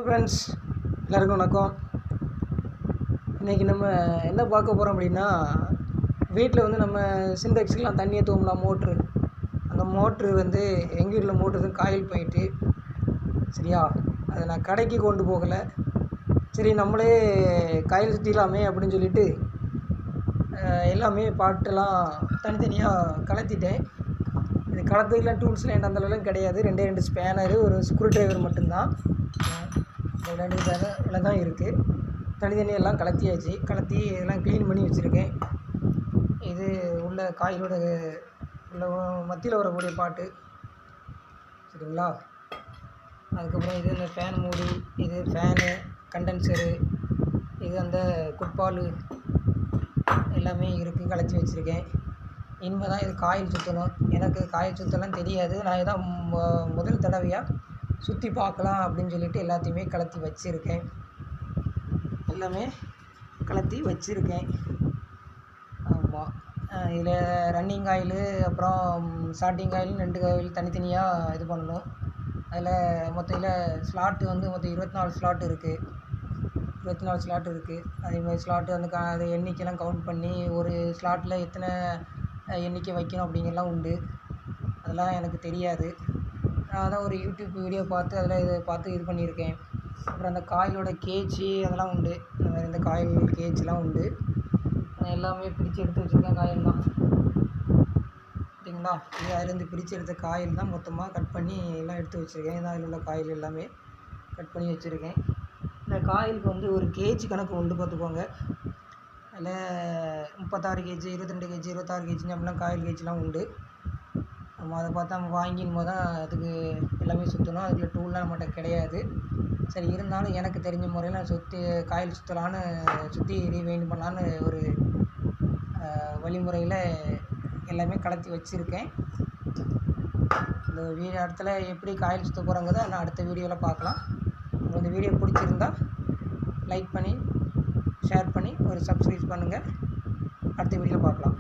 Friends, எல்லாருக்கும் வணக்கம். இன்றைக்கி நம்ம என்ன பார்க்க போகிறோம் அப்படின்னா, வீட்டில் வந்து நம்ம சின்டெக்ஸுக்கெலாம் தண்ணி ஏற்றுவோம்ல, மோட்ரு. அந்த மோட்ரு வந்து எங்கள் வீட்டில் மோட்ரு வந்து காயில் போயிட்டு, சரியா, அதை நான் கடைக்கு கொண்டு போகலை. சரி, நம்மளே காயில் சுற்றிக்கலாமே அப்படின்னு சொல்லிட்டு எல்லாமே பாட்டெல்லாம் தனித்தனியாக கலத்திட்டேன். இது கலத்துக்கெலாம் டூல்ஸ்லாம் என்கிட்ட அந்தளவுலாம் கிடையாது. ரெண்டு ஸ்பேனரு, ஒரு ஸ்க்ரூ ட்ரைவர் மட்டும்தான். ரெண்டு இதில் தான் இருக்குது. தனித்தனியாக எல்லாம் கலத்தி இதெல்லாம் க்ளீன் பண்ணி வச்சுருக்கேன். இது உள்ள காயிலோட உள்ள மத்தியில் வரக்கூடிய பாட்டு, சரிங்களா. அதுக்கப்புறம் இது இந்த ஃபேன் மூடி, இது ஃபேனு, கண்டென்சரு, இது அந்த குட்பால் எல்லாமே இருக்குது, கலத்தி வச்சுருக்கேன். இனிமேல் தான் இது காயில் சுற்றணும். எனக்கு காயில் சுற்றலாம் தெரியாது. நான் இதான் முதல் தடவையாக சுற்றி பார்க்கலாம் அப்படின்னு சொல்லிட்டு எல்லாத்தையுமே கலத்தி வச்சுருக்கேன். ஆமாம், இதில் ரன்னிங் ஆயிலு, அப்புறம் ஸ்டார்டிங் ஆயில்னு 2 ஆயில் தனித்தனியாக இது பண்ணணும். அதில் மொத்தம் ஸ்லாட்டு வந்து மொத்தம் 24 ஸ்லாட் இருக்குது. 24 ஸ்லாட் இருக்குது. அதேமாதிரி ஸ்லாட்டு வந்து அது எண்ணிக்கைலாம் கவுண்ட் பண்ணி ஒரு ஸ்லாட்டில் எத்தனை எண்ணிக்கை வைக்கணும் அப்படிங்கிறலாம் உண்டு. அதெல்லாம் எனக்கு தெரியாது. நான் தான் ஒரு யூடியூப் வீடியோ பார்த்து அதில் இதை பார்த்து இது பண்ணியிருக்கேன். அப்புறம் அந்த காயிலோட கேஜி அதெல்லாம் உண்டு. இந்த மாதிரி இந்த காயில் கேஜ்லாம் உண்டு. எல்லாமே பிரித்து எடுத்து வச்சுருக்கேன். காயில் தான் பார்த்தீங்களா. இது அதிலேருந்து பிரித்து எடுத்த காயில் தான் மொத்தமாக கட் பண்ணி எல்லாம் எடுத்து வச்சுருக்கேன். இதான் அதில் உள்ள காயில் எல்லாமே கட் பண்ணி வச்சுருக்கேன். இந்த காயிலுக்கு வந்து ஒரு கேஜி கணக்கு உண்டு, பார்த்துக்கோங்க. அதில் 36 கேஜி, 22 கேஜி, 26 கேஜின்னு அப்படிலாம் காயில் கேஜிலாம் உண்டு. நம்ம அதை பார்த்து நம்ம வாங்கிடும் போது தான் அதுக்கு எல்லாமே சுற்றணும். அதில் டூல்லாம் நம்மகிட்ட கிடையாது. சரி, இருந்தாலும் எனக்கு தெரிஞ்ச முறையில் நான் காயில் சுற்றி ரீவைண்ட் பண்ணலான்னு ஒரு வழிமுறையில் எல்லாமே கலத்தி வச்சுருக்கேன். இந்த இடத்துல எப்படி காயில் சுற்ற போகிறோங்கிறத நான் அடுத்த வீடியோவில் பார்க்கலாம். இந்த வீடியோ பிடிச்சிருந்தா லைக் பண்ணி, ஷேர் பண்ணி, ஒரு சப்ஸ்கிரைப் பண்ணுங்கள். அடுத்த வீடியோவில் பார்க்கலாம்.